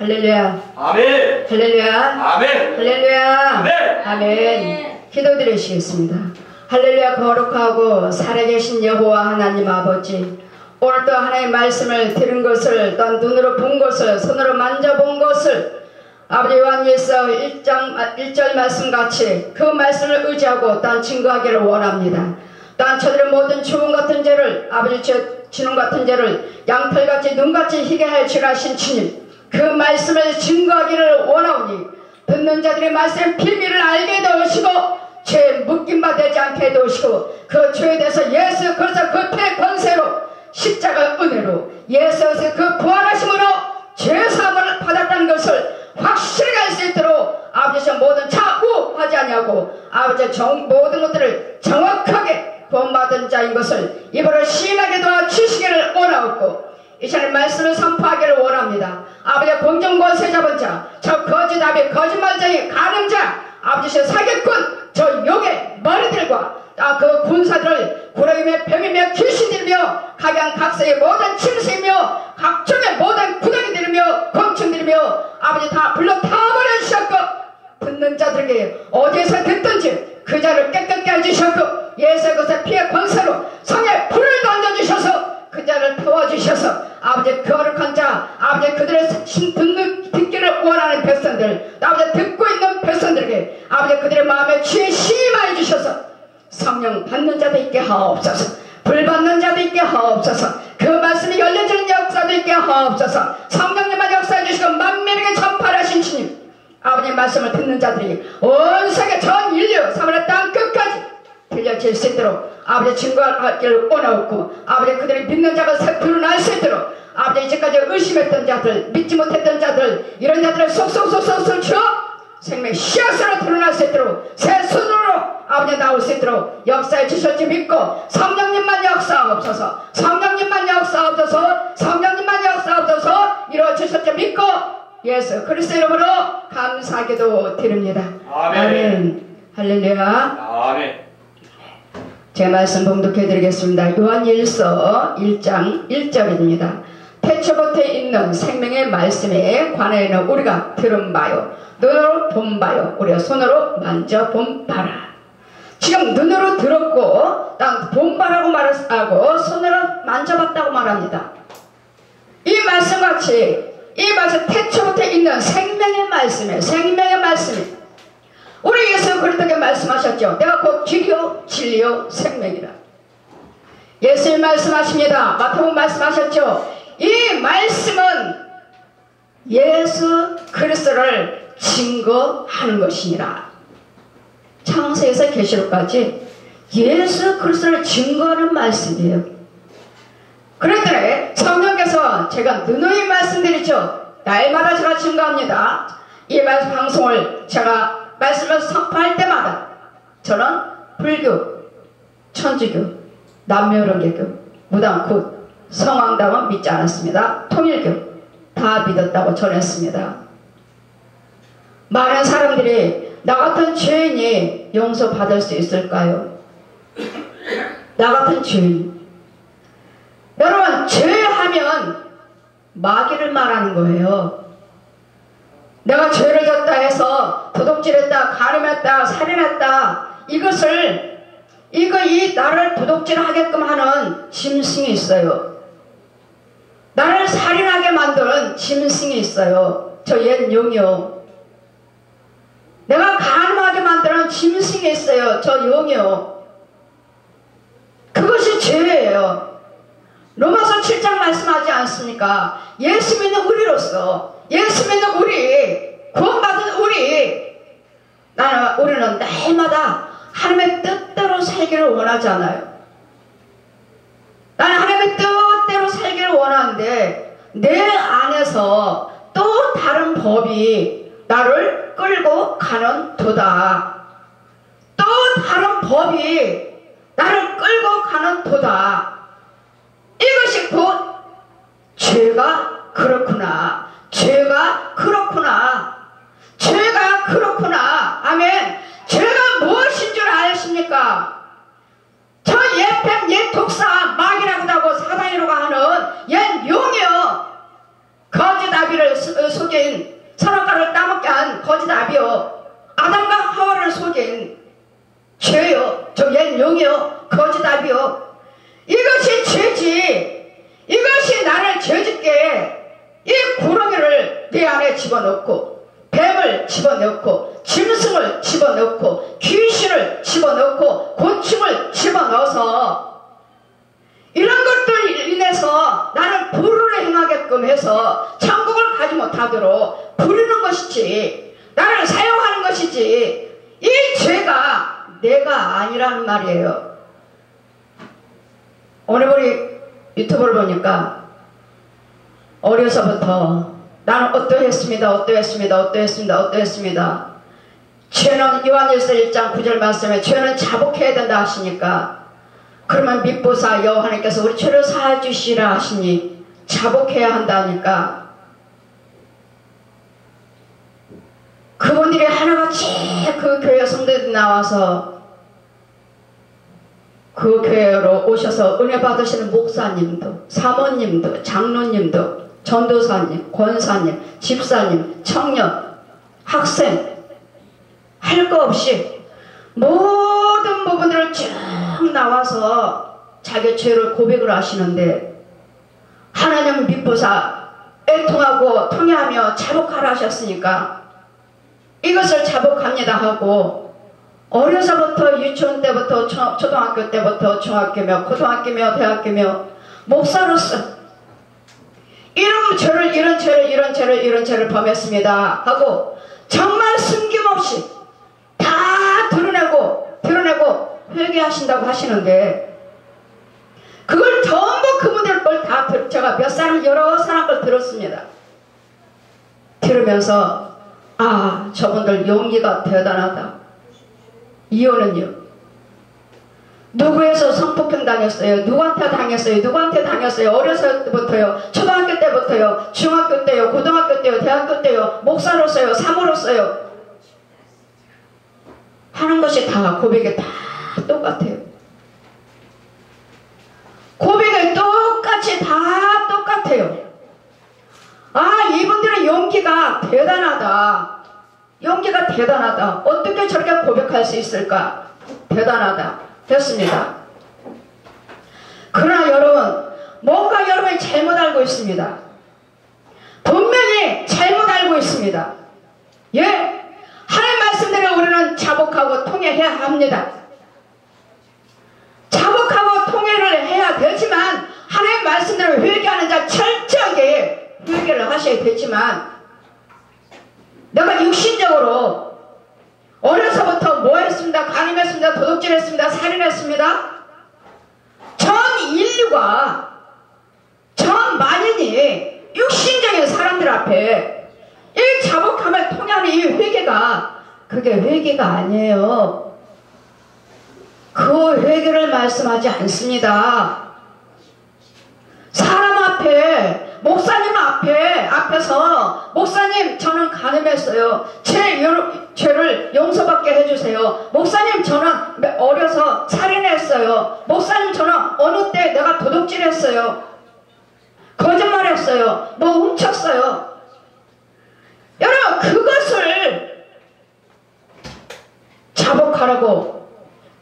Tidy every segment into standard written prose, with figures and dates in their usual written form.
할렐루야. 아멘. 할렐루야. 아멘. 할렐루야. 아멘. 아멘. 기도드리시겠습니다. 할렐루야. 거룩하고 살아계신 여호와 하나님 아버지, 오늘도 하나님의 말씀을 들은 것을, 또 눈으로 본 것을, 손으로 만져본 것을 아버지 요한일서 1절 말씀같이 그 말씀을 의지하고 또한 증거하기를 원합니다. 또한 저들의 모든 주문 같은 죄를, 아버지 진홍 같은 죄를 양털같이 눈같이 희게 할 주라신 주님, 그 말씀을 증거하기를 원하오니 듣는 자들의 말씀의 비밀을 알게 도우시고 죄에 묶임바 되지 않게 도우시고 그 죄에 대해서 예수 그리스도 그 피 권세로 십자가 은혜로 예수의 그 부활하심으로 죄사함을 받았다는 것을 확실하게 알 수 있도록 아버지 모든 좌우하지 아니하고 아버지 모든 것들을 정확하게 구원받은 자인 것을 입으로 시인하게 도와주시기를 원하옵고 이 시간에 말씀을 선포하기를 원합니다. 아버지 공정권세 잡은 자, 저 거짓아비 거짓말쟁이 가늠자, 아버지 사기꾼, 저 용의 머리들과 그 군사들을 구렁이며 뱀이며 귀신들이며 각양각색의 모든 짐승이며 각종의 모든 구덩이들이며 곤충들이며 아버지 다 불러 타버려 주셨고 듣는 자들에게 어디에서 듣든지 그 자를 깨끗게 해주셨고 예수의 것의 피의 권세로 성에 불을 던져주셔서 그 자를 태워주셔서 아버지 거룩한 자, 아버지 그들의 듣기를 원하는 백성들, 아버지 듣고 있는 백성들에게 아버지 그들의 마음에 주의 심하여 주셔서 성령 받는 자도 있게 하옵소서, 불 받는 자도 있게 하옵소서, 그 말씀이 열려지는 역사도 있게 하옵소서, 성령님만 역사해 주시고 만민에게 전파하신 주님, 아버지 말씀을 듣는 자들이 온 세계 전 인류 사물의 땅 끝까지 들려질 수 있도록 아버지 증거하기를 원하옵고 아버지 그들이 믿는 자가 드러날 수 있도록 아버지 이제까지 의심했던 자들, 믿지 못했던 자들, 이런 자들을 속속속속속 주어 생명 씨앗으로 드러날 수 있도록 새 손으로 아버지 나올 수 있도록 역사해 주실지 믿고 성령님만 역사하옵소서, 성령님만 역사하옵소서, 성령님만 역사하옵소서 이루어 주실지 믿고 예수 그리스도 이름으로 감사기도 드립니다. 아멘. 아멘. 할렐루야. 아멘. 제 말씀 봉독해 드리겠습니다. 요한일서 1장 1절입니다. 태초부터 있는 생명의 말씀에 관하여는 우리가 들은 바요, 눈으로 본 바요, 우리가 손으로 만져본 바라. 지금 눈으로 들었고 본 바라고 말하고 손으로 만져봤다고 말합니다. 이 말씀같이 이 말씀 태초부터 있는 생명의 말씀에, 생명의 말씀에 우리 예수 그리스도께 말씀하셨죠. 내가 곧 길이요 진리요 생명이라. 예수님 말씀하십니다. 마태복음 말씀하셨죠. 이 말씀은 예수 그리스도를 증거하는 것이니라. 창세에서 계시록까지 예수 그리스도를 증거하는 말씀이에요. 그런데 성령께서 제가 누누이 말씀드리죠. 날마다 제가 증거합니다. 이 말씀 방송을 제가 말씀을 선포할 때마다 저는 불교, 천주교, 남묘론계교, 무당굿, 성황당은 믿지 않았습니다. 통일교 다 믿었다고 전했습니다. 많은 사람들이 나 같은 죄인이 용서받을 수 있을까요? 나 같은 죄인. 여러분, 죄하면 마귀를 말하는 거예요. 내가 죄를 졌다 해서 도둑질했다, 가늠했다, 살인했다, 이 나를 도둑질하게끔 하는 짐승이 있어요. 나를 살인하게 만드는 짐승이 있어요. 저 옛 용이요. 내가 가늠하게 만드는 짐승이 있어요. 저 용이요. 그것이 죄예요. 로마서 7장 말씀하지 않습니까? 예수 믿는 우리로서, 예수 믿는 우리, 구원받은 우리는 날마다 하나님의 뜻대로 살기를 원하지 않아요. 나는 하나님의 뜻대로 살기를 원하는데 내 안에서 또 다른 법이 나를 끌고 가는 도다. 또 다른 법이 나를 끌고 가는 도다. 이것이 곧 죄가 그렇구나. 죄가 그렇구나. 죄가 그렇구나. 아멘. 죄가 무엇인 줄 아십니까? 저 옛 독사 마귀라고도 하고 사단이라고 하는 옛 용이요. 거짓아비를 속인 선악과를 따먹게 한 거짓 아비요, 아담과 하와를 속인 죄요, 저 옛 용이요, 거짓 아비요. 이것이 죄지. 이것이 나를 죄짓게 이 구렁이를 내 안에 집어넣고, 뱀을 집어넣고, 짐승을 집어넣고, 귀신을 집어넣고, 곤충을 집어넣어서 이런 것들 인해서 나는 불을 행하게끔 해서 천국을 가지 못하도록 부리는 것이지, 나를 사용하는 것이지, 이 죄가 내가 아니라는 말이에요. 오늘 우리 유튜브를 보니까 어려서부터 나는 어떠했습니다. 죄는 요한일서 1장 9절 말씀에 죄는 자복해야 된다 하시니까, 그러면 밉보사 여호와께서 우리 죄를 사해 주시라 하시니 자복해야 한다니까, 그분들이 하나같이 그 교회 성도들이 나와서 그 교회로 오셔서 은혜 받으시는 목사님도, 사모님도, 장로님도, 전도사님, 권사님, 집사님, 청년, 학생, 할 거 없이 모든 부분들을 쭉 나와서 자기 죄를 고백을 하시는데, 하나님 밉보사 애통하고 통회하며 자복하라 하셨으니까 이것을 자복합니다 하고, 어려서부터 유치원 때부터 초등학교 때부터 중학교며 고등학교며 대학교며 목사로서 이런 죄를 범했습니다 하고 정말 숨김없이 다 드러내고 회개하신다고 하시는데, 그걸 전부 그분들 걸 다 제가 여러 사람 걸 들었습니다. 들으면서 저분들 용기가 대단하다. 이혼은요, 누구에서 성폭행 당했어요? 누구한테 당했어요? 어렸을 때부터요, 초등학교 때부터요, 중학교 때요, 고등학교 때요, 대학교 때요, 목사로서요, 사모로서요 하는 것이 다 고백이 다 똑같아요. 고백이 똑같이 다 똑같아요. 이분들의 용기가 대단하다. 어떻게 저렇게 고백할 수 있을까? 대단하다 했습니다. 그러나 여러분, 뭔가 여러분이 잘못 알고 있습니다. 분명히 잘못 알고 있습니다. 하나님 말씀대로 우리는 자복하고 통회해야 합니다. 자복하고 통회를 해야 되지만, 하나님 말씀대로 회개하는 자 철저하게 회개를 하셔야 되지만, 내가 육신적으로 어려서부터 뭐 했습니다? 간음했습니다. 도둑질했습니다. 살인했습니다. 전 인류가, 전 만인이 육신적인 사람들 앞에 이 자복함을 통하는 이 회개가, 그게 회개가 아니에요. 그 회개를 말씀하지 않습니다. 사람 앞에, 목사님 앞에서 목사님 저는 간음했어요. 제 죄를 용서받게 해주세요. 목사님 저는 어려서 살인했어요. 목사님 저는 어느 때 내가 도둑질했어요. 거짓말했어요. 뭐 훔쳤어요. 여러분, 그것을 자복하라고,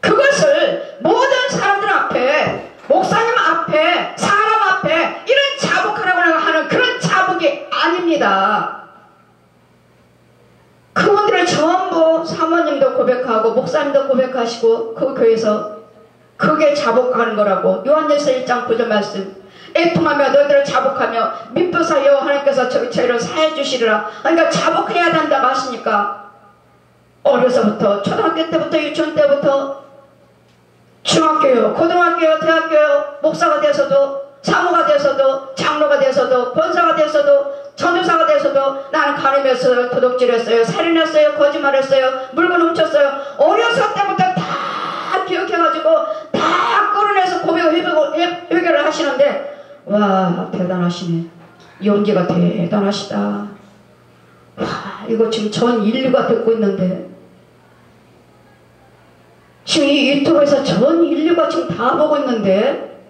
그것을 모든 사람들 앞에, 목사님 앞에, 사람 앞에 이런 자복하라고 하는 그런 자복이 아닙니다. 그분들을 전부 사모님도 고백하고 목사님도 고백하시고 그 교회에서 그게 자복하는 거라고. 요한일서 1장 9절 말씀, 애통하며 너희들을 자복하며 밉보사 여호와 하나님께서 저희 죄를 사해 주시리라. 그러니까 자복해야 된다고 하시니까, 어려서부터 초등학교 때부터 유치원 때부터 중학교요, 고등학교요, 대학교요, 목사가 돼서도, 사모가 돼서도, 장로가 돼서도, 권사가 돼서도, 전도사가 돼서도 나는 간음했어요, 도둑질했어요, 살인했어요, 거짓말했어요, 물건 훔쳤어요. 어렸을 때부터 다 기억해가지고 다 끌어내서 회개를 하시는데, 와, 대단하시네. 용기가 대단하시다. 와, 이거 지금 전 인류가 듣고 있는데, 지금 이 유튜브에서 전 인류가 지금 다 보고 있는데,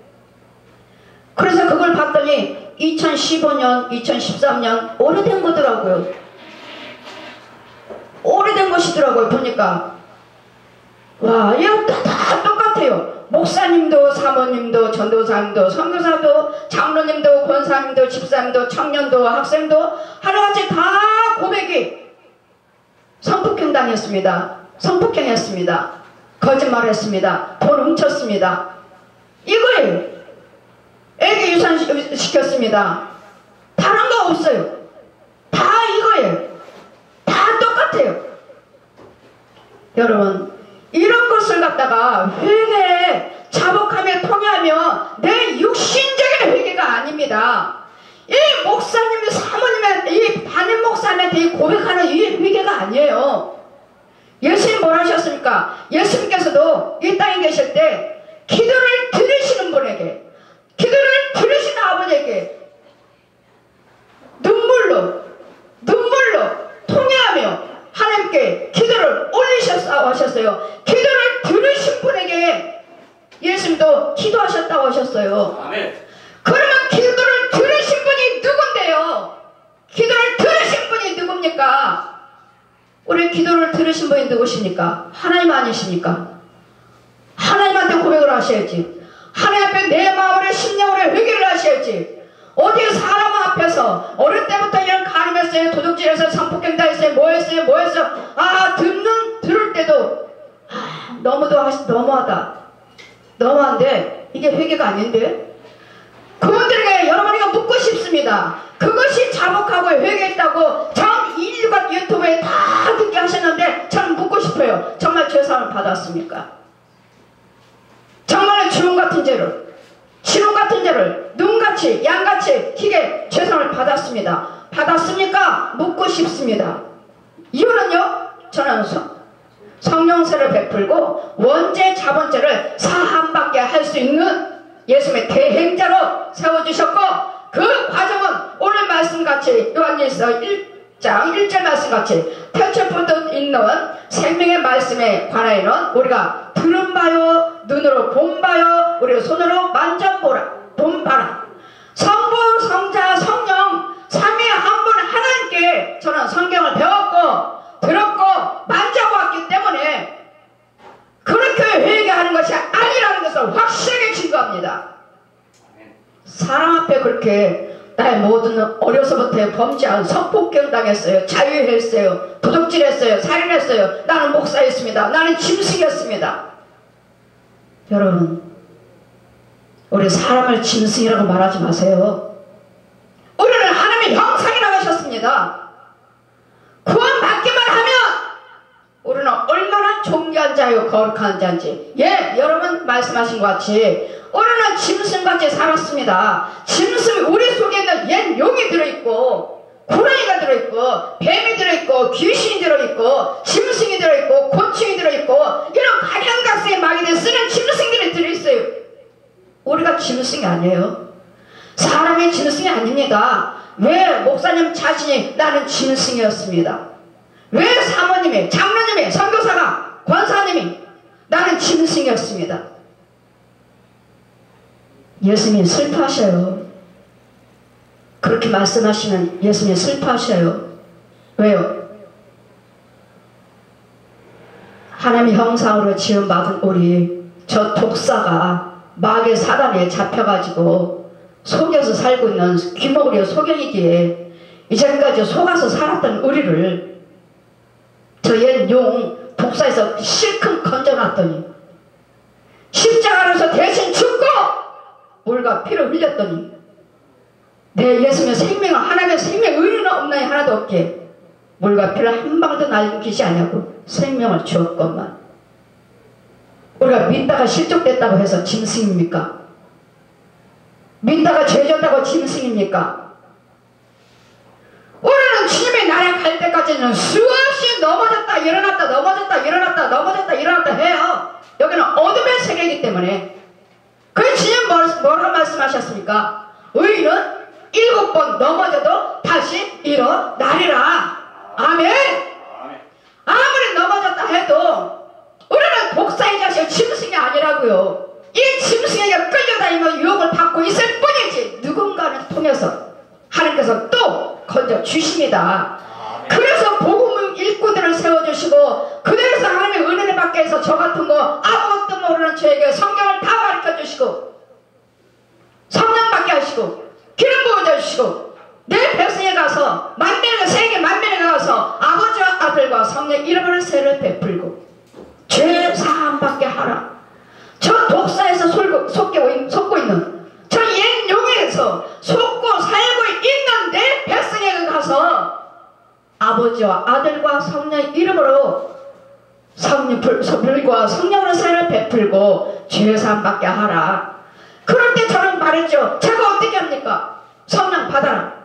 그래서 그걸 봤더니 2015년, 2013년 오래된 거더라고요. 오래된 것이더라고요. 보니까 와, 이거 다 똑같아요. 목사님도 사모님도 전도사님도 선교사도 장로님도 권사님도 집사님도 청년도 학생도 하나같이 다 고백이 성폭행 당했습니다. 성폭행했습니다. 거짓말했습니다. 돈 훔쳤습니다. 이거예요. 애기 유산 시켰습니다. 다른 거 없어요. 다 이거예요. 다 똑같아요. 여러분, 이런 것을 갖다가 회개에 자복하며 통회하며 내 육신적인 회개가 아닙니다. 이 목사님, 사모님의, 이 담임 목사님한테 이 고백하는 이 회개가 아니에요. 예수님 뭘 하셨습니까? 예수님께서도 이 땅에 계실 때 기도를 들으시는 분에게, 기도를 들으시는 아버지에게 눈물로 통회하며 하나님께 기도를 올리셨다고 하셨어요. 기도를 들으신 분에게 예수님도 기도하셨다고 하셨어요. 아멘. 그러면 기도를 들으신 분이 누군데요? 기도를 들으신 분이 누굽니까? 우리 기도를 들으신 분이 누구십니까? 하나님 아니십니까? 하나님한테 고백을 하셔야지. 하나님 앞에 내 마음의 심령으로 회개를 하셔야지. 어디 사람 앞에서 어릴 때부터 이런 가늠했어요, 도둑질했어요, 성폭행 당했어요, 뭐했어요. 아, 들을 때도 너무한데 이게 회개가 아닌데. 그분들에게 여러분이가 묻고 싶습니다. 그것이 자복하고 회개했다고 전 인류가 유튜브에 다 듣게 하셨는데 저는 묻고 싶어요. 정말 죄사함을 받았습니까? 정말 주름 같은 죄를, 신혼 같은 죄를 눈같이 양같이 희게 죄사함을 받았습니까? 묻고 싶습니다. 이유는요, 저는 성령세를 베풀고 원죄 자본죄를 사함받게 할 수 있는 예수님의 대행자로 세워주셨고, 그 과정은 오늘 말씀같이 요한일서 1장 1절 말씀같이 태초부터 있는 생명의 말씀에 관하여는 우리가 들은 바요, 눈으로 본 바요, 우리가 손으로 만져보라, 본 바라. 성부, 성자, 성령 삼위 한 분 하나님께 저는 성경을 배웠고 들었고 만져보았기 때문에 그렇게 회개하는 것이 아니라는 것을 확실하게 증거합니다. 사람 앞에 그렇게 나의 모든 어려서부터 범죄한 성폭행 당했어요, 자유했어요, 도둑질했어요, 살인했어요, 나는 목사였습니다, 나는 짐승이었습니다. 여러분, 우리 사람을 짐승이라고 말하지 마세요. 우리는 하나님의 형상이라고 하셨습니다. 구원받기만 하면 우리는 얼마나 존귀한 자요 거룩한 자인지. 예, 여러분 말씀하신 것 같이 우리는 짐승같이 살았습니다. 짐승, 우리 속에 있는 옛 용이 들어있고 고라니가 들어있고 뱀이 들어있고 귀신이 들어있고 짐승이 들어있고 곤충이 들어있고 이런 각양각색의 마귀들 쓰는 짐승들이 들어있어요. 우리가 짐승이 아니에요. 사람이 짐승이 아닙니다. 왜 목사님 자신이 나는 짐승이었습니다. 왜 사모님이, 장로님이, 선교사가, 권사님이 나는 짐승이었습니다. 예수님이 슬퍼하셔요. 그렇게 말씀하시면 예수님이 슬퍼하셔요. 왜요? 하나님의 형상으로 지음받은 우리 저 독사가 마귀의 사단에 잡혀가지고 속여서 살고 있는 귀머거리 소경이기에 이제까지 속아서 살았던 우리를 저 옛 용 독사에서 실컷 건져놨더니 십자가로서 대신 죽고 물과 피를 흘렸더니 내 예수님의 생명을, 하나님의 생명의 의는 없나니 하나도 없게 물과 피를 한 방울도 남기지 아니하고 생명을 주었건만 우리가 믿다가 실족됐다고 해서 짐승입니까? 믿다가 죄졌다고 짐승입니까? 우리는 주님의 나라에 갈 때까지는 수없이 넘어졌다 일어났다 넘어졌다 일어났다 넘어졌다 일어났다 해요. 여기는 어둠의 세계이기 때문에. 그 주님 뭐라고 말씀하셨습니까? 의인은 7번 넘어져도 다시 일어나리라. 아멘. 아무리 넘어졌다 해도 우리는 독사의 자식 짐승이 아니라고요. 이 짐승에게 끌려다니며 유혹을 받고 있을 뿐이지 누군가를 통해서 먼저 주십니다. 그래서 복음 일꾼들을 세워주시고 그들에서 하나님의 은혜를 받게 해서 저 같은 거 아무것도 모르는 저에게 성경을 다 가르쳐주시고 성령 받게 하시고 기름 부어주시고 내 백성에 가서 세계 만민에 가서 아버지와 아들과 성령 이름으로 세를 베풀고 죄 사함 받게 하라. 저 독사에서 속고 있는 저 옛 용에서 속고 살고 있는 내 백성에 가서 아버지와 아들과 성령 이름으로 불과 성령으로 세를 베풀고 죄사함 받게 하라. 그럴 때 저는 말했죠. 제가 어떻게 합니까? 성령 받아라.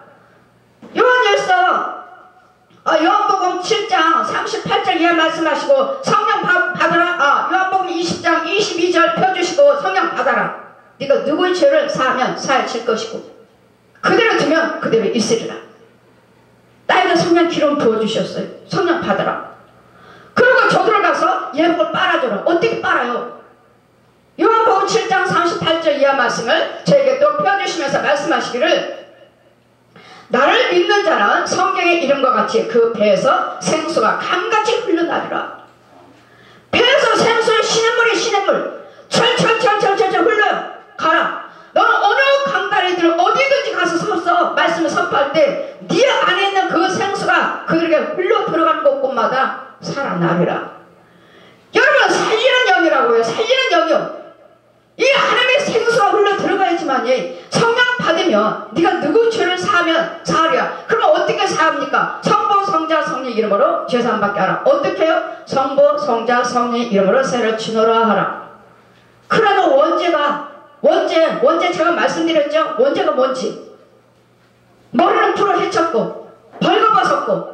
요한복음 7장 38절 이하 말씀하시고 성령 받아라. 요한복음 20장 22절 펴주시고 성령 받아라. 네가 누구의 죄를 사하면 사해질 것이고 그대로 두면 그대로 있으리라. 나에게 성령 기름 부어주셨어요. 성령 받아라. 그리고 저들을 가서 예복을 빨아줘라. 어떻게 빨아요? 요한복음 7장 38절 이하 말씀을 저에게 또 펴주시면서 말씀하시기를 나를 믿는 자는 성경의 이름과 같이 그 배에서 생수가 강같이 흘러나리라. 배에서 생수의 시냇물 철철철철철 흘러요. 가라. 너는 어느 강다리들 어디든지 가서 서서 말씀을 선포할 때 네 안에 있는 그 생수가 그들에게 흘러 들어가는 곳곳마다 살아나리라. 여러분 살리는 영이라고요. 살리는 영이요. 이 하나님의 생수가 흘러 들어가야지만 성령 받으면 네가 누구 죄를 사하면 사하리라. 그러면 어떻게 사합니까? 성부 성자 성령 이름으로 죄사함 받게 하라. 어떻게 해요? 성부 성자 성령 이름으로 세를 주노라 하라. 그러면 원죄 제가 말씀드렸죠. 원죄가 뭔지 머리는 풀어 헤쳤고 벌거벗었고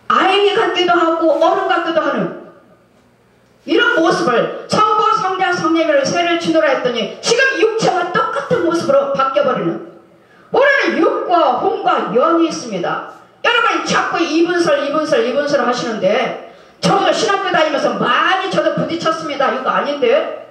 아이 같기도 하고 어른 같기도 하는 이런 모습을 성부 성자 성령으로 세를 주노라 했더니 지금 육체와 똑같은 모습으로 바뀌어버리는 우리는 육과 혼과 영이 있습니다. 여러분이 자꾸 이분설 하시는데 저도 신학교 다니면서 많이 저도 부딪혔습니다. 이거 아닌데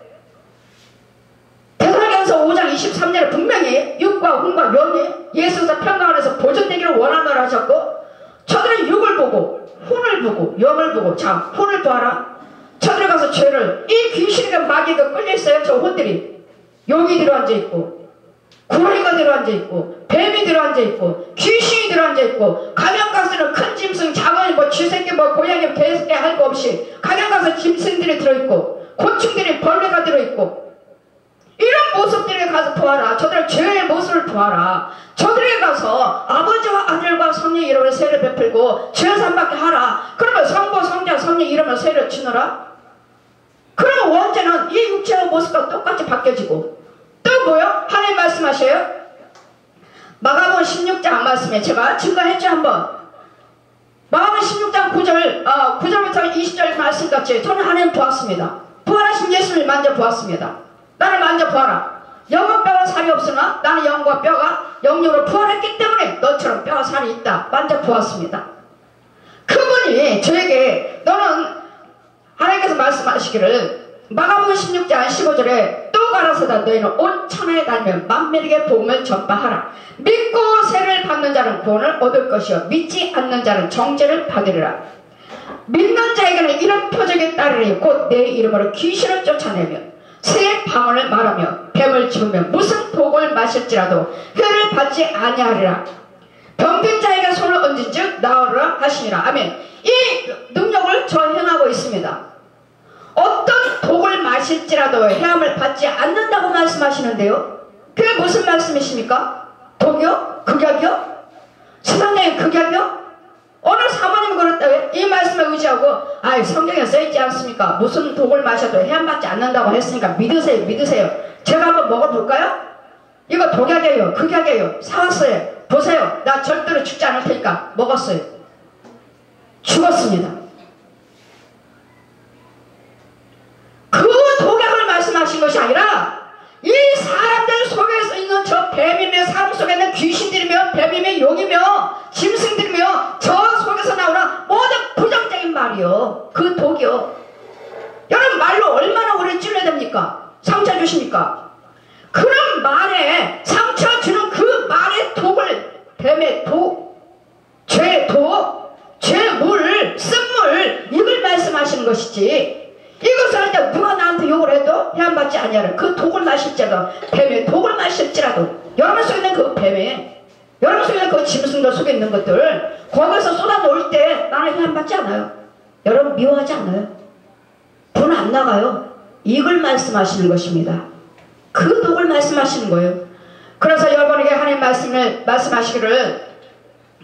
대사로전서 5장 23절에 분명히 육과 혼과 영이 예수께서 평강 안에서 보존되기를 원하노라 하셨고 저들은 육을 보고 혼을 보고 영을 보고 자 혼을 봐라. 저들에 가서 죄를 이 귀신과 마귀가 끌려있어요. 저 혼들이 용이 들어앉아있고 구렁이가 들어앉아있고 뱀이 들어앉아있고 귀신이 들어앉아있고 가면 가서는 큰 짐승 작은 쥐새끼 고양이 개새끼 할 거 없이 가면 가서 짐승들이 들어있고 곤충들이 벌레가 들어있고 이런 모습들에 가서 보아라. 저들의 죄의 모습을 보아라. 저들에게 가서 아버지와 아들과 성령 이름으로 세를 베풀고 죄사함 받게 하라. 그러면 성부 성자 성령 이름으로 세를 주노라. 그러면 원죄는 이 육체의 모습과 똑같이 바뀌어지고 또 뭐요? 하나님 말씀하셔요. 마가복음 16장 말씀에 제가 증거했죠 한번. 마가복음 16장 9절부터 20절 말씀같이 저는 하나님 보았습니다. 부활하신 예수를 만져 보았습니다. 나를 만져 보아라. 영은 뼈와 살이 없으나 나는 영과 뼈가 영육으로 부활했기 때문에 너처럼 뼈와 살이 있다. 만져 보았습니다. 그분이 저에게 너는 하나님께서 말씀하시기를 마가복음 16장 15절에 또 가라사대 너희는 온 천하에 다니며 만민에게 복음을 전파하라. 믿고 세를 받는 자는 구원을 얻을 것이요 믿지 않는 자는 정죄를 받으리라. 믿는 자에게는 이런 표적이 따르리. 곧 내 이름으로 귀신을 쫓아내며 새 방언을 말하며 뱀을 집으며 무슨 독을 마실지라도 해를 받지 아니하리라. 병든 자에게 손을 얹은 즉 나으리라 하시니라. 아멘. 이 능력을 저 행하고 있습니다. 어떤 독을 마실지라도 해함을 받지 않는다고 말씀하시는데요. 그게 무슨 말씀이십니까? 독이요? 극약이요? 세상의 극약이요? 오늘 사모님이 그랬다고요? 이 말씀에 의지하고 성경에 써있지 않습니까? 무슨 독을 마셔도 해함받지 않는다고 했으니까 믿으세요. 제가 한번 먹어볼까요? 이거 독약이에요? 극약이에요? 사왔어요. 보세요. 나 절대로 죽지 않을 테니까 먹었어요. 죽었습니다. 그 독약을 말씀하신 것이 아니라 이 사람들 속에서 있는 저 뱀이며 사람 속에 있는 귀신들이며 뱀이며 용이며 짐승들이며 저 속에서 나오는 모든 부정적인 말이요. 그 독이요. 여러분 말로 얼마나 오래 찔러야 됩니까? 상처 주십니까? 그런 말에 상처 주는 그 독살이라도 여러분 속에 있는 그 뱀에 여러분 속에 있는 그 짐승들 속에 있는 것들 거기서 쏟아놓을 때 나는 해안받지 않아요. 여러분 미워하지 않아요. 돈 안 나가요. 이걸 말씀하시는 것입니다. 그 독을 말씀하시는 거예요. 그래서 여러분에게 하나님 말씀하시기를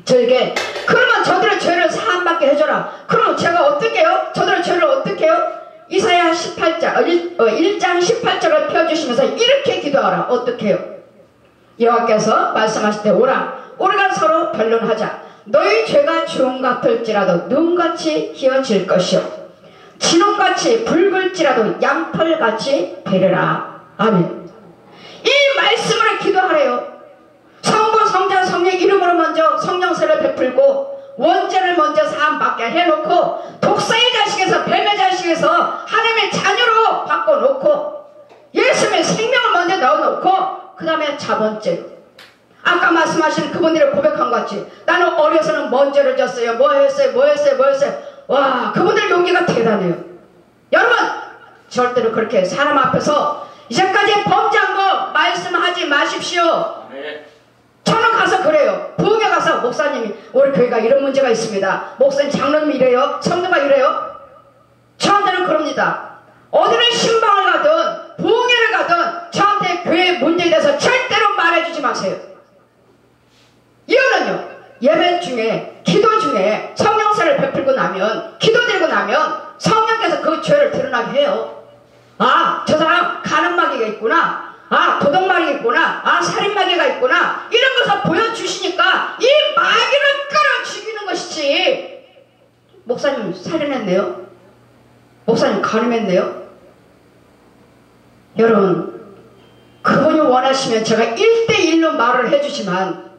저에게 그러면 저들의 죄를 사함받게 해줘라. 그러면 제가 어떻게 해요? 저들의 죄를 어떻게 해요? 이사야 1장 18절을 펴주시면서 이렇게 기도하라. 어떻게 해요? 여호와께서 말씀하실 때 오라. 우리가 서로 변론하자. 너희 죄가 주홍 같을지라도 눈같이 희어질 것이요 진홍같이 붉을지라도 양털같이 되리라. 아멘. 이 말씀을 기도하래요. 성부 성자 성령 이름으로 먼저 성령세를 베풀고 원죄를 먼저 사함받게 해놓고 독사의 자식에서 뱀의 자식에서 하나님의 자녀로 바꿔놓고 예수님의 생명을 먼저 넣어놓고 그 다음에 자본죄 아까 말씀하신 그분들이 고백한 것 같이 나는 어려서는 뭔 죄를 졌어요. 뭐 했어요. 와 그분들 용기가 대단해요. 여러분 절대로 그렇게 사람 앞에서 이제까지 범죄한 거 말씀하지 마십시오. 저는 가서 그래요. 부흥회 가서 목사님이 우리 교회가 이런 문제가 있습니다. 목사님 장로님이 이래요. 성도가 이래요. 저한테는 그럽니다. 어디를 신방을 가든 부흥회를 가든 저한테 교회 문제에 대해서 절대로 말해주지 마세요. 이유는요. 예배 중에 기도 중에 성령세를 베풀고 나면 기도드리고 나면 성령께서 그 죄를 드러나게 해요. 아, 저 사람 가늠마귀가 있구나. 아, 도둑마귀가 있구나. 아, 살인마귀가 있구나. 이런 것을 보여주시니까 이 마귀를 끌어 죽이는 것이지. 목사님 살인했네요. 목사님 가늠했네요. 여러분 그분이 원하시면 제가 1대1로 말을 해주지만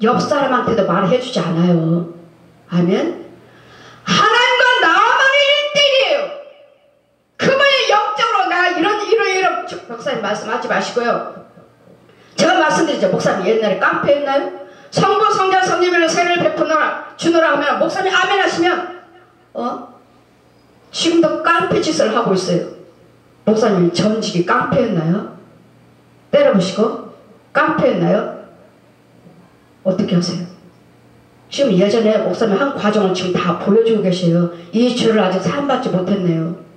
옆 사람한테도 말을 해주지 않아요. 아멘. 하나님과 나만의 1대1이에요. 그분이 영적으로 나 이런 목사님 말씀하지 마시고요. 제가 말씀드리죠. 목사님 옛날에 깡패였나요? 성부 성자 성령의 세를 베푸느라 주느라 하면 목사님 아멘 하시면 지금도 깡패 짓을 하고 있어요. 목사님이 전직이 깡패였나요? 때려보시고 깡패였나요? 어떻게 하세요? 지금 예전에 목사님 한 과정을 지금 다 보여주고 계세요. 이 죄를 아직 사함받지 못했네요.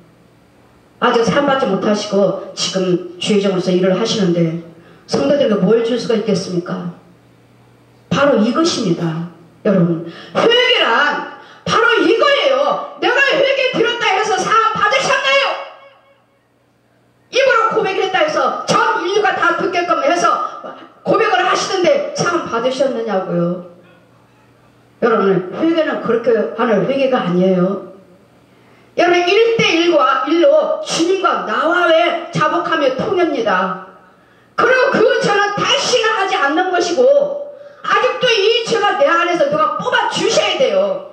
아직 사함받지 못하시고 지금 주의적으로서 일을 하시는데 성도들에게 뭘 줄 수가 있겠습니까? 바로 이것입니다. 여러분 회개란 바로 이거예요. 내가 회개 드렸다 해서 사함 받으셨나요? 입으로 고백했다 해서 전 인류가 다 듣게끔 해서 고백을 하시는데 사함 받으셨느냐고요. 여러분 회개는 그렇게 하는 회개가 아니에요. 여러분 1대1로 주님과 나와의 자복함의 통합니다. 그리고 그 죄는 다시는 하지 않는 것이고 아직도 이 죄가 내 안에서 누가 뽑아주셔야 돼요.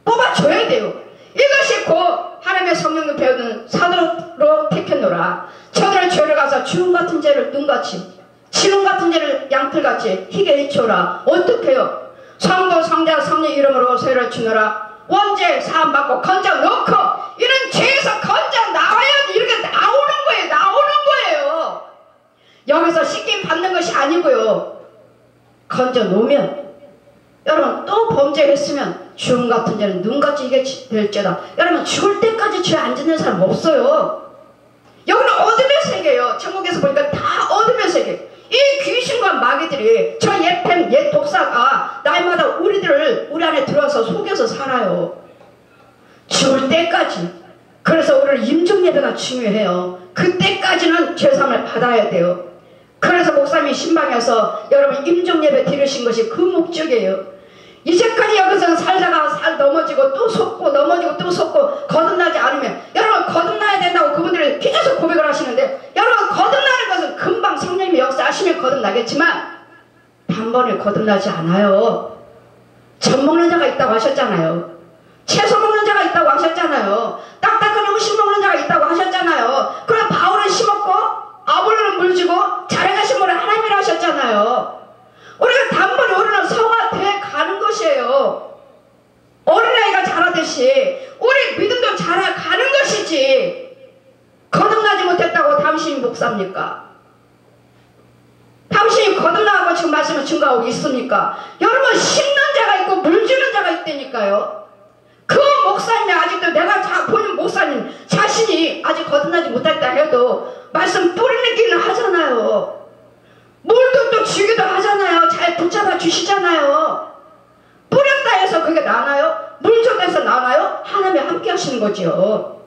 뽑아줘야 돼요. 이것이 곧 하나님의 성령을 배우는 사도로 택했노라. 저들의 죄를 가서 주홍 같은 죄를 눈같이 진홍 같은 죄를 양털같이 희게 해치우라. 어떻게 해요? 성부 성자 성령 이름으로 세를 주노라. 원죄 사함받고 건져 넣고 이런 죄에서 건져 나와야 이렇게 나오는 거예요. 여기서 씻김 받는 것이 아니고요. 건져 놓으면 여러분 또 범죄했으면 주홍 같은 죄는 눈같이 이게 될지다. 여러분 죽을 때까지 죄 안 짓는 사람 없어요. 여기는 어둠의 세계예요. 천국에서 보니까 다 어둠의 세계. 이 귀신과 마귀들이 저 옛뱀 옛 독사가 날마다 우리 안에 들어와서 속여서 살아요. 죽을 때까지. 그래서 우리는 임종예배가 중요해요. 그때까지는 죄사함을 받아야 돼요. 그래서 목사님이 신방에서 여러분 임종예배 드리신 것이 그 목적이에요. 이제까지 여기서 살다가 넘어지고 또 속고 넘어지고 또 속고 거듭나지 않으면 여러분 거듭나야 된다고 그분들이 계속 고백을 하시는데 여러분 거듭나는 것은 금방 성령님이 역사하시면 거듭나겠지만 단번에 거듭나지 않아요. 젖 먹는 자가 있다고 하셨잖아요. 채소 먹는 자가 있다고 하셨잖아요. 딱딱한 음식 먹는 자가 있다고 하셨잖아요. 그럼 바울은 심었고 아볼로는 물주고 자라가 심으라 하나님이라 하셨잖아요. 우리가 단번에 우리는 성화돼 가는 것이에요. 어린아이가 자라듯이 우리 믿음도 자라가는 것이지 거듭나지 못했다고 당신이 목사입니까? 지금 말씀을 증거하고 있습니까? 여러분, 심는 자가 있고 물주는 자가 있다니까요. 그 목사님이 아직도 내가 본인 목사님 자신이 아직 거듭나지 못했다 해도 말씀 뿌리기는 하잖아요. 물도 또 주기도 하잖아요. 잘 붙잡아 주시잖아요. 뿌렸다 해서 그게 나나요? 물 좀 해서 나나요? 하나님이 함께 하시는 거지요.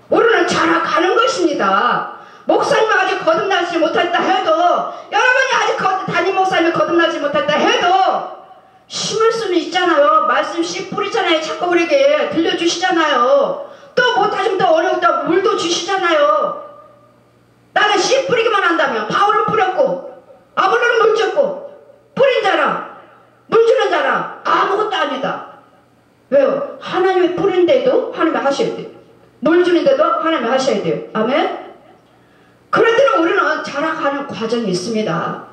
우리는 자라가는 것입니다. 목사님이 아직 거듭나지 못했다 해도, 여러분이 아직 담임 목사님이 거듭나지 못했다 해도 심을 수는 있잖아요. 말씀 씨 뿌리잖아요. 자꾸 우리에게 들려주시잖아요. 또 못하시면 또 어려웠다 물도 주시잖아요. 나는 씨 뿌리기만 한다면 바울은 뿌렸고 아볼로는 물 줬고 뿌린 자랑 물 주는 자랑 아무것도 아니다. 왜요? 하나님이 뿌린데도 하나님이 하셔야 돼요. 물 주는데도 하나님이 하셔야 돼요. 아멘? 그런데도 우리는 자라가는 과정이 있습니다.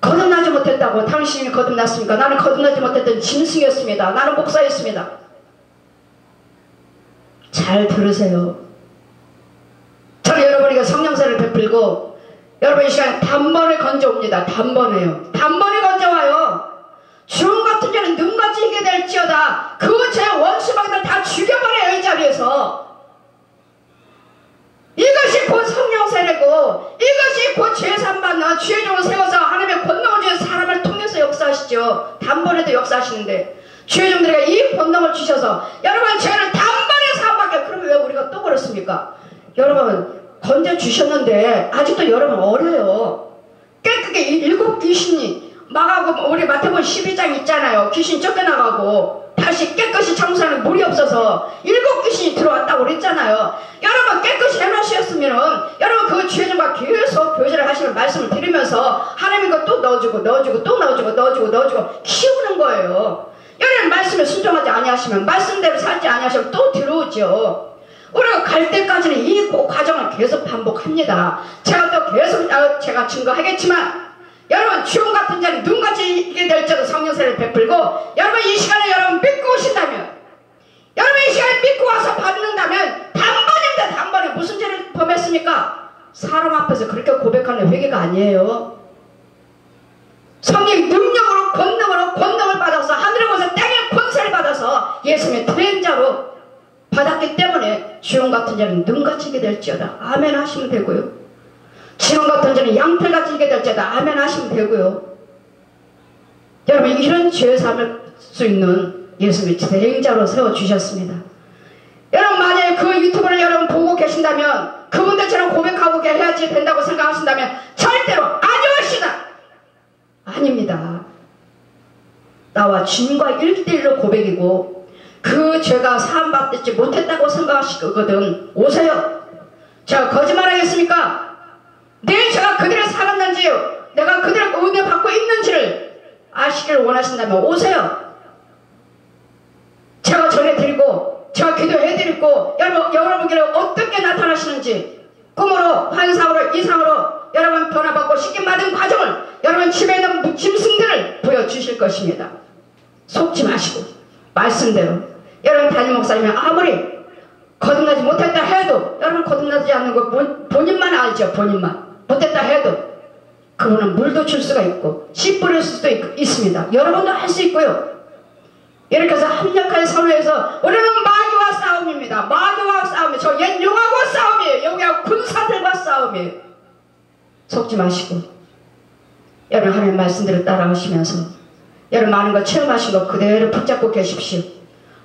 거듭나지 못했다고 당신이 거듭났습니까? 나는 거듭나지 못했던 짐승이었습니다. 나는 목사였습니다. 잘 들으세요. 저는 여러분에게 성령사를 베풀고 여러분 이 시간에 단번에 건져옵니다. 단번에요. 단번에 건져와요. 주홍 같은 자는 눈같이 이게 될지어다. 그 제 원수방들 다 죽여버려요. 이 자리에서. 이것이 곧 성령세례고 이것이 곧 죄산받는 죄종을 세워서 하나님의 권능을 주셔서 사람을 통해서 역사하시죠. 단번에도 역사하시는데 죄종들에게 이 권능을 주셔서 여러분 죄를 단번에 사함받게. 그러면 왜 우리가 또 그렇습니까? 여러분 건져주셨는데 아직도 여러분 어려요. 깨끗이 7 귀신이 막하고 우리 마태복음 12장 있잖아요. 귀신 쫓겨나가고 다시 깨끗이 청소하는 물이 없어서 7 귀신이 들어왔다고 그랬잖아요. 여러분 깨끗이 해놓으셨으면은 여러분 그 죄정과 계속 교제를 하시는 말씀을 들으면서 하나님 거 또 넣어주고 넣어주고 또 넣어주고 키우는 거예요. 여러분 말씀을 순종하지 아니하시면 말씀대로 살지 아니하시면 또 들어오죠. 우리가 갈 때까지는 이 과정을 계속 반복합니다. 제가 또 계속 제가 증거하겠지만 여러분 주홍 같은 자는 눈같이 이게 될지어도 성령세를 베풀고 여러분 이 시간에 여러분 믿고 오신다면 여러분 이 시간에 믿고 와서 받는다면 단번입니다. 단번에 무슨 죄를 범했습니까? 사람 앞에서 그렇게 고백하는 회개가 아니에요. 성령 능력으로 권능을 받아서 하늘에 가서 땅에 권세를 받아서 예수님의 대행자로 받았기 때문에 주홍 같은 자는 눈같이 이게 될지어다. 아멘 하시면 되고요. 지렁 같은 자는 양털같이 이게 될지어다. 아멘 하시면 되고요. 여러분 이런 죄 삼을 수 있는 예수님의 대행자로 세워주셨습니다. 여러분 만약에 그 유튜브를 여러분 보고 계신다면 그분들처럼 고백하고 해야지 된다고 생각하신다면 절대로 아니오시다. 아닙니다. 나와 주님과 1대1로 고백이고 그 죄가 사함받지 못했다고 생각하시거든 오세요. 제가 거짓말하겠습니까? 내 죄가 그들을 살았는지요 내가 그들을 은혜 받고 있는지를 아시기를 원하신다면 오세요. 제가 전해드리고 제가 기도해드리고 여러분께 어떻게 나타나시는지 꿈으로 환상으로 이상으로 여러분 변화받고 시킴받은 과정을 여러분 집에 있는 짐승들을 보여주실 것입니다. 속지 마시고 말씀대로 여러분 담임 목사님이 아무리 거듭나지 못했다 해도 여러분 거듭나지 않는 거 본인만 알죠. 본인만 못했다 해도 그분은 물도 줄 수가 있고 씨 뿌릴 수도 있습니다. 여러분도 할 수 있고요. 이렇게 해서 합력한 선회에서 우리는 마귀와 싸움입니다. 마귀와 싸움이에요. 저 옛 용하고 싸움이에요. 여기하고 군사들과 싸움이에요. 속지 마시고 여러분 하나님 말씀대로 따라하시면서 여러분 많은 걸 체험하시고 그대로 붙잡고 계십시오.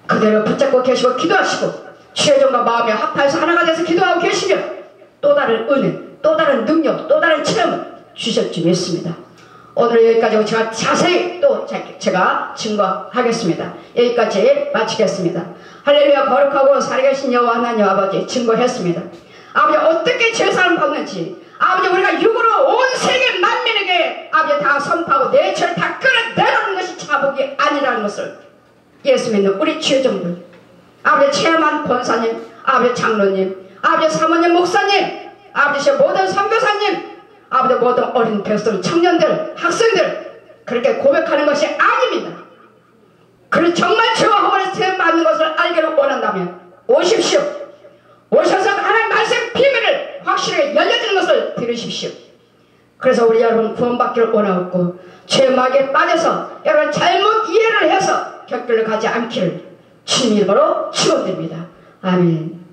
그대로 붙잡고 계시고 기도하시고 죄정과 마음이 합하여서 하나가 돼서 기도하고 계시면 또 다른 은혜 또 다른 능력 또 다른 체험을 주실 줄 믿습니다. 오늘 여기까지 제가 자세히 또 제가 증거하겠습니다. 여기까지 마치겠습니다. 할렐루야. 거룩하고 살아계신 여호와 하나님 아버지 증거했습니다. 아버지 어떻게 죄사함을 받는지 아버지 우리가 육으로 온 세계 만민에게 아버지 다 선포하고 내 죄를 다 끌어내놓는 것이 자복이 아니라는 것을 예수 믿는 우리 죄종들 아버지 체험한 권사님 아버지 장로님 아버지 사모님 목사님 아버지 모든 선교사님 아버지 모든 어린 백성 청년들 학생들 그렇게 고백하는 것이 아닙니다. 그리고 정말 죄와 허물을 세움받는 것을 알기를 원한다면 오십시오. 오셔서 하나님 말씀 비밀을 확실하게 열려주는 것을 들으십시오. 그래서 우리 여러분 구원받기를 원하고 죄막에 빠져서 여러분 잘못 이해를 해서 격들을 가지 않기를 주님 이름으로 축원드립니다. 아멘.